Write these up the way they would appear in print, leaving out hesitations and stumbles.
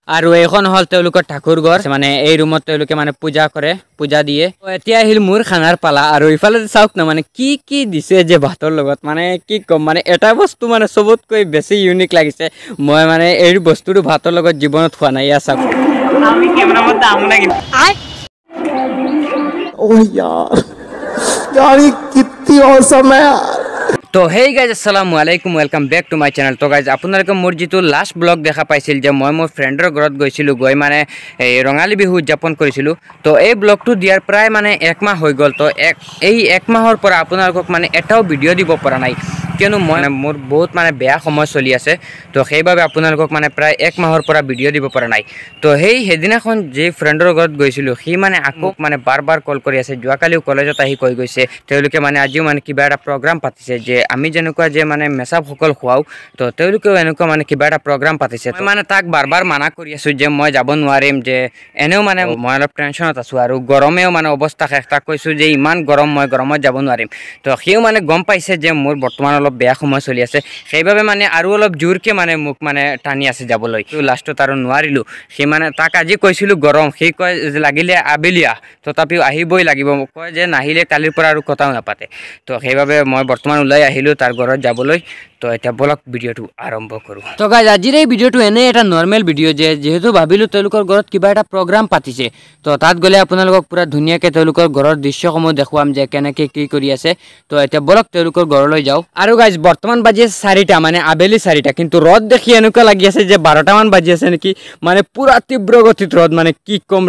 আৰু এইখন হল তেওঁলোকৰ ঠাকুৰ ঘৰ মানে এই ৰুমত তেওঁলোকে মানে পূজা কৰে পূজা দিয়ে এতিয়া আহিল মোৰ খানাৰ পালা আৰু ইফালে চাওক না মানে কি দিছে যে ভাতৰ লগত মানে কি কম মানে এটা বস্তু মানে চবতকৈ বেছি ইউনিক লাগিছে মই মানে এই বস্তুটো ভাতৰ লগত জীৱনত খোৱা নাই ইয়া চাওক আমি কেমেৰা মধ্যে আমু না কিন্তু ও यार यार ये कितनी औसम है यार तो हे गाइज अस्सलामु आलैकुम welcome back to my channel. तो गाइज আপোনালোকে মোৰ যেটো লাষ্ট ব্লগ দেখা পাইছিল যে মই মোৰ ফ্ৰেণ্ডৰ ঘৰত গৈছিলোঁ গৈ মানে ৰঙালী বিহু উদযাপন কৰিছিলোঁ তো এই ব্লগটো দিয়াৰ প্ৰায় মানে এক মাহ হৈ গ'ল তো এই এক মাহৰ পৰা আপোনালোকক মানে এটাও ভিডিঅ' দিব পৰা নাই কিয়নো মই মোৰ বহুত মানে বেয়া সময় চলি আছে তো সেইভাবে আপোনালোকক মানে প্ৰায় এক মাহৰ পৰা ভিডিঅ' দিব পৰা নাই তো সেইদিনাখন যে ফ্ৰেণ্ডৰ ঘৰত গৈছিলোঁ সি মানে আকৌ মানে বাৰ কল কৰি আছে যোৱাকালিও কলেজত আহি কৈ গৈছে তেওঁলোকে মানে আজিও মানে কিবা এটা প্ৰগ্ৰাম পাতিছে যে আমি যেনেকুৱা যে মানে মেছাপসকল খুৱাও তো তেওঁলোকেও এনেকুৱা মানে কিবা এটা প্ৰগ্ৰাম পাতিছে মই মানে তাক বাৰ মানা কৰি আছোঁ যে মই যাব নোৱাৰিম যে এনেও মানে মই অলপ টেনশ্যনত আছোঁ আৰু গৰমেও মানে অৱস্থা শেষ তাক কৈছোঁ যে ইমান গৰম মই গৰমত যাব নোৱাৰিম তো সিও মানে গম পাইছে যে মোৰ বৰ্তমান অলপ বেয়া সময় চলি আছে সেইভাবে মানে আৰু অলপ জোৰকে মানে মোক মানে টানি আছে যাবলৈ লাষ্টত আৰু নোৱাৰিলোঁ সি মানে তাক আজি কৈছিলোঁ গৰম সি কয় লাগিলে আবেলি তথাপিও আহিবই লাগিব কয় যে নাহিলে কালিৰ পৰা আৰু কথাও নাপাতে তো সেইভাবে মই বৰ্তমান ওলাই আহিলোঁ তাৰ ঘৰত যাবলৈ তো এতিয়া বলক ভিডিঅ'টো আৰম্ভ কৰোঁ তো গাইজ আজিৰ এই ভিডিঅ'টো এনেই এটা নৰ্মেল ভিডিঅ' যেহেতু ভাবিলোঁ তেওঁলোকৰ ঘৰত কিবা এটা প্ৰগ্ৰাম পাতিছে তো তাত গ'লে আপোনালোকক পুৰা ধুনীয়াকৈ তেওঁলোকৰ ঘৰৰ দৃশ্যসমূহ দেখুৱাম যে কেনেকৈ কি কৰি আছে তো এতিয়া বলক তেওঁলোকৰ ঘৰলৈ যাওঁ আৰু গাইজ বৰ্তমান বাজি আছে 4টা মানে আবেলি 4টা কিন্তু ৰ'দ দেখি এনেকুৱা লাগি আছে যে 12টা মান বাজি আছে নেকি মানে পুৰা তীব্ৰ গতিত ৰ'দ মানে কি কম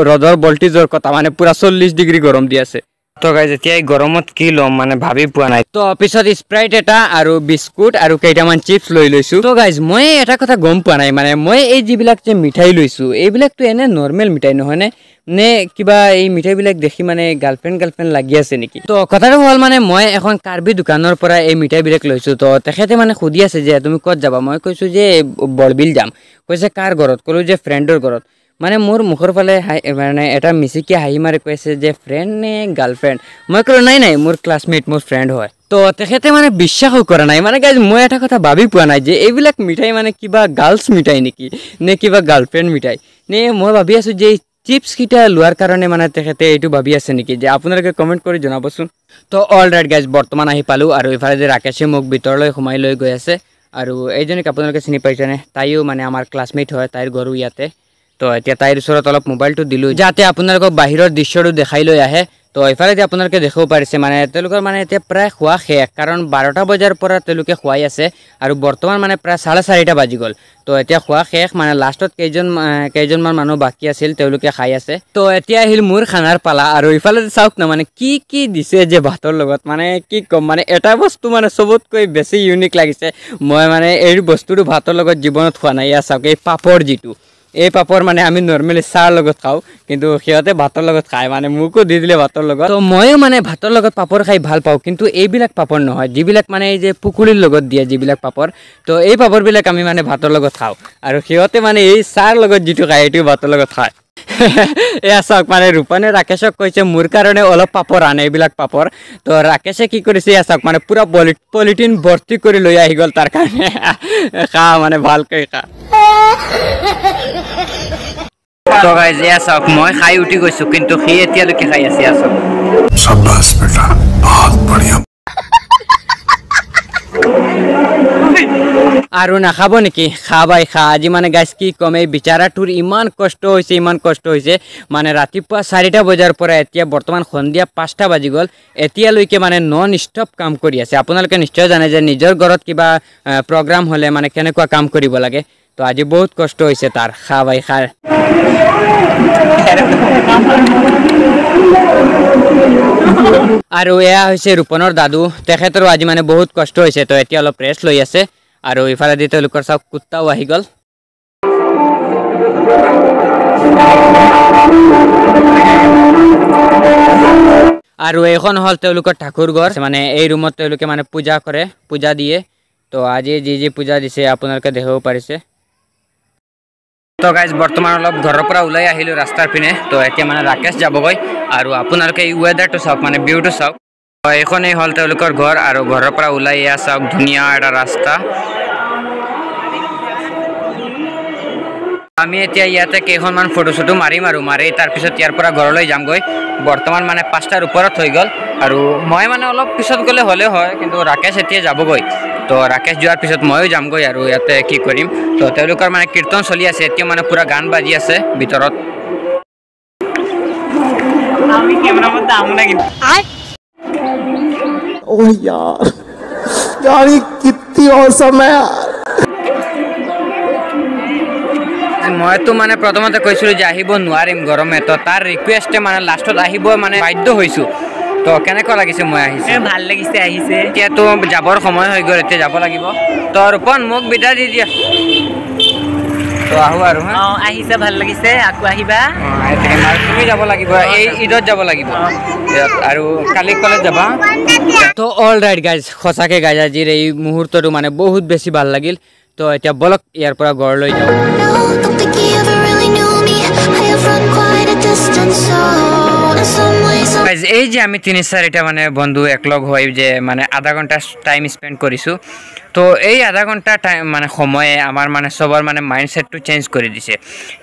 ৰ'দৰ ভল্টেজৰ কথা মানে পুৰা 40 ডিগ্ৰী গৰম দি আছে তো গাইজ এতিয়া এই গৰমত কি ল'ম মানে ভাবি পোৱা নাই তো পিছত স্প্ৰাইট এটা আৰু বিস্কুট আৰু কেইটামান চিপছ লৈ লৈছোঁ তো গাইজ মই এটা কথা গম পোৱা নাই মানে মই এই যিবিলাক যে মিঠাই লৈছোঁ এইবিলাকতো এনে নৰ্মেল মিঠাই নহয়নে নে কিবা এই মিঠাইবিলাক দেখি মানে গাৰ্লফ্ৰেণ্ড লাগি আছে নেকি তো কথাটো হ'ল মানে মই এখন কাৰ্বি দোকানৰ পৰা এই মিঠাইবিলাক লৈছোঁ তো তেখেতে মানে সুধি আছে যে তুমি ক'ত যাবা মই কৈছোঁ যে বৰবিল যাম কৈছে কাৰ ঘৰত ক'লোঁ যে ফ্ৰেণ্ডৰ ঘৰত মানে মোৰ মুখৰ ফালে মানে এটা মিচিকি হাঁহি মাৰি কৈছে যে ফ্ৰেণ্ড নে গাৰ্লফ্ৰেণ্ড মই ক'লোঁ নাই মোৰ ক্লাছমেট মোৰ ফ্ৰেণ্ড হয় তো তেখেতে মানে বিশ্বাসো কৰা নাই মানে গাইজ মই এটা কথা ভাবি পোৱা নাই যে এইবিলাক মিঠাই মানে কিবা গাৰ্লছ মিঠাই নেকি নে কিবা গাৰ্লফ্ৰেণ্ড মিঠাই নে মই ভাবি আছোঁ যে চিপছ কেইটা লোৱাৰ কাৰণে মানে তেখেতে এইটো ভাবি আছে নেকি যে আপোনালোকে কমেণ্ট কৰি জনাবচোন তো অল ৰাইট গাইজ বৰ্তমান আহি পালোঁ আৰু ইফালে যে ৰাকেশে মোক ভিতৰলৈ সোমাই লৈ গৈ আছে আৰু এইজনীক আপোনালোকে চিনি পাইছেনে তাইও মানে আমাৰ ক্লাছমেট হয় তাইৰ ঘৰো ইয়াতে তো এতিয়া তাইৰ ওচৰত অলপ মোবাইলটো দিলোঁ যাতে আপোনালোকক বাহিৰৰ দৃশ্যটো দেখাই লৈ আহে তো এইফালে যে আপোনালোকে দেখিব পাৰিছে মানে তেওঁলোকৰ মানে এতিয়া প্ৰায় খোৱা শেষ কাৰণ 12টা বজাৰ পৰা তেওঁলোকে খুৱাই আছে আৰু বৰ্তমান মানে প্ৰায় 4:30 বাজি গ'ল তো এতিয়া খোৱা শেষ মানে লাষ্টত কেইজনমান মানুহ বাকী আছিল তেওঁলোকে খাই আছে তো এতিয়া আহিল মোৰ খানাৰ পালা আৰু ইফালে চাওক না মানে কি দিছে যে ভাতৰ লগত মানে কি ক'ম মানে এটা বস্তু মানে চবতকৈ বেছি ইউনিক লাগিছে মই মানে এই বস্তুটো ভাতৰ লগত জীৱনত খোৱা নাই ইয়া চাওক এই পাপৰ যিটো এই পাপৰ মানে আমি নৰ্মেলি চাহৰ লগত খাওঁ কিন্তু সিহঁতে ভাতৰ লগত খায় মানে মোকো দি দিলে ভাতৰ লগত তো ময়ো মানে ভাতৰ লগত পাপৰ খাই ভাল পাওঁ কিন্তু এইবিলাক পাপৰ নহয় যিবিলাক মানে এই যে পুকুৰীৰ লগত দিয়ে যিবিলাক পাপৰ তো এই পাপৰবিলাক আমি মানে ভাতৰ লগত খাওঁ আৰু সিহঁতে মানে এই চাহৰ লগত যিটো খায় সেইটো ভাতৰ লগত খায় এয়া চাওক মানে ৰূপানে ৰাকেশক কৈছে মোৰ কাৰণে অলপ পাপৰ আনে এইবিলাক পাপৰ তো ৰাকেশে কি কৰিছে এয়া চাওক মানে পুৰা পলিথিন ভৰ্তি কৰি লৈ আহি গ'ল তাৰ কাৰণে খা মানে ভালকৈ খা তো গাইজ এয়া চাওক মই খাই উঠি গৈছোঁ কিন্তু সি এতিয়ালৈকে খাই আছে এয়া চাওক শাবাশ বেটা বহুত বঢ়িয়া আৰু নাখাব নেকি খাবাই খা আজি মানে গাইজ কি ক'ম এই বিচাৰাটোৰ ইমান কষ্ট হৈছে মানে ৰাতিপুৱা 4টা বজাৰ পৰা এতিয়া বৰ্তমান সন্ধিয়া 5টা বাজি গ'ল এতিয়ালৈকে মানে নন ষ্টপ কাম কৰি আছে আপোনালোকে নিশ্চয় জানে যে নিজৰ ঘৰত কিবা প্ৰগ্ৰাম হ'লে মানে কেনেকুৱা কাম কৰিব লাগে তো আজি বহুত কষ্ট হৈছে তাৰ খা ভাই খা আৰু এয়া হৈছে ৰূপনৰ দাদু তেখেতৰো আজি মানে বহুত কষ্ট হৈছে তো এতিয়া অলপ ৰেষ্ট লৈ আছে আৰু ইফালে দি তেওঁলোকৰ চাওক কুত্তাও আহি গ'ল আৰু এইখন হ'ল তেওঁলোকৰ ঠাকুৰ ঘৰ মানে এই ৰুমত তেওঁলোকে মানে পূজা দিয়ে তো আজি যি পূজা দিছে আপোনালোকে দেখিব পাৰিছে তো গাইজ বৰ্তমান অলপ ঘৰৰ পৰা ওলাই আহিলোঁ ৰাস্তাৰ পিনে তো এতিয়া মানে ৰাকেশ যাবগৈ আৰু আপোনালোকে এই ৱেডাৰটো চাওক মানে ভিউটো চাওক এইখনেই হ'ল তেওঁলোকৰ ঘৰ আৰু ঘৰৰ পৰা ওলাই এয়া চাওক ধুনীয়া এটা ৰাস্তা আমি এতিয়া ইয়াতে কেইখনমান ফটোশ্বুটো মাৰিম আৰু মাৰি তাৰপিছত ইয়াৰ পৰা ঘৰলৈ যামগৈ বৰ্তমান মানে 5টাৰ ওপৰত হৈ গ'ল আৰু মই মানে অলপ পিছত গ'লে হ'লে হয় কিন্তু ৰাকেশ এতিয়া যাবগৈ তো ৰাকেশ যোৱাৰ পিছত ময়ো যামগৈ আৰু ইয়াতে কি কৰিম তো তেওঁলোকৰ মানে কীৰ্তন চলি আছে এতিয়া মানে পুৰা গান বাজি আছে ভিতৰত আমি কেমেৰাত দাম লাগিব ओ यार ये कितनी औसम है यार মইতো মানে প্ৰথমতে কৈছিলোঁ যে আহিব নোৱাৰিম গৰমে তো তাৰ ৰিকুৱেষ্টে মানে লাষ্টত আহিব মানে বাধ্য হৈছোঁ তো কেনেকুৱা লাগিছে মই আহিছে ভাল লাগিছে আহিছে এতিয়াতো যাবৰ সময় হৈ গ'ল এতিয়া যাব লাগিব তো ৰূপন মোক বিদায় দি দিয়া তো আহোঁ আৰু আহিছে ভাল লাগিছে আকৌ আহিবা তুমি যাব লাগিব এই ঈদত যাব লাগিব আৰু কালি কলেজ যাবা তো অল ৰাইট গাইজ সঁচাকৈ গাইজ আজিৰ এই মুহূৰ্তটো মানে বহুত বেছি ভাল লাগিল তো এতিয়া বলক ইয়াৰ পৰা ঘৰলৈ যাওঁ এই যে আমি 3-4টা মানে বন্ধু একলগ হৈ যে মানে আধা ঘণ্টা টাইম স্পেণ্ড কৰিছোঁ তো এই আধা ঘণ্টা টাইম মানে সময়ে আমাৰ মানে চবৰ মানে মাইণ্ডছেটটো চেঞ্জ কৰি দিছে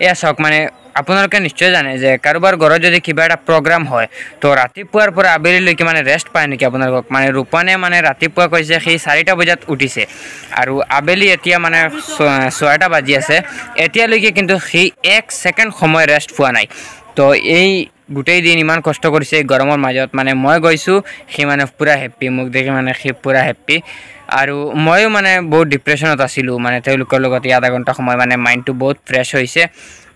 এয়া চাওক মানে আপোনালোকে নিশ্চয় জানে যে কাৰোবাৰ ঘৰত যদি কিবা এটা প্ৰগ্ৰাম হয় তো ৰাতিপুৱাৰ পৰা আবেলিলৈকে মানে ৰেষ্ট পায় নেকি আপোনালোকক মানে ৰূপনে মানে ৰাতিপুৱা কৈছে সি 4টা বজাত উঠিছে আৰু আবেলি এতিয়া মানে 6টা বাজি আছে এতিয়ালৈকে কিন্তু সি 1 ছেকেণ্ড সময় ৰেষ্ট পোৱা নাই তো এই গোটেই দিন ইমান কষ্ট কৰিছে গৰমৰ মাজত মানে মই গৈছোঁ সি মানে পুৰা হেপ্পী মোক দেখি মানে সি পুৰা হেপ্পী আৰু ময়ো মানে বহুত ডিপ্ৰেশ্যনত আছিলোঁ মানে তেওঁলোকৰ লগত আধা ঘণ্টা সময় মানে মাইণ্ডটো বহুত ফ্ৰেছ হৈছে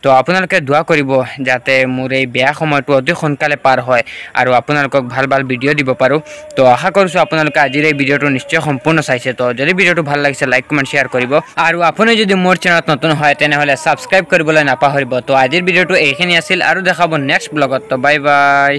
তো আপোনালোকে দোৱা কৰিব যাতে মোৰ এই বেয়া সময়টো অতি সোনকালে পাৰ হয় আৰু আপোনালোকক ভাল ভাল ভিডিঅ' দিব পাৰোঁ তো আশা কৰিছোঁ আপোনালোকে আজিৰ এই ভিডিঅ'টো নিশ্চয় সম্পূৰ্ণ চাইছে তো যদি ভিডিঅ'টো ভাল লাগিছে লাইক কমেণ্ট শ্বেয়াৰ কৰিব আৰু আপুনি যদি মোৰ চেনেলত নতুন হয় তেনেহ'লে ছাবস্ক্ৰাইব কৰিবলৈ নাপাহৰিব তো আজিৰ ভিডিঅ'টো এইখিনি আছিল আৰু দেখাব নেক্সট ব্লগত তো বাই বাই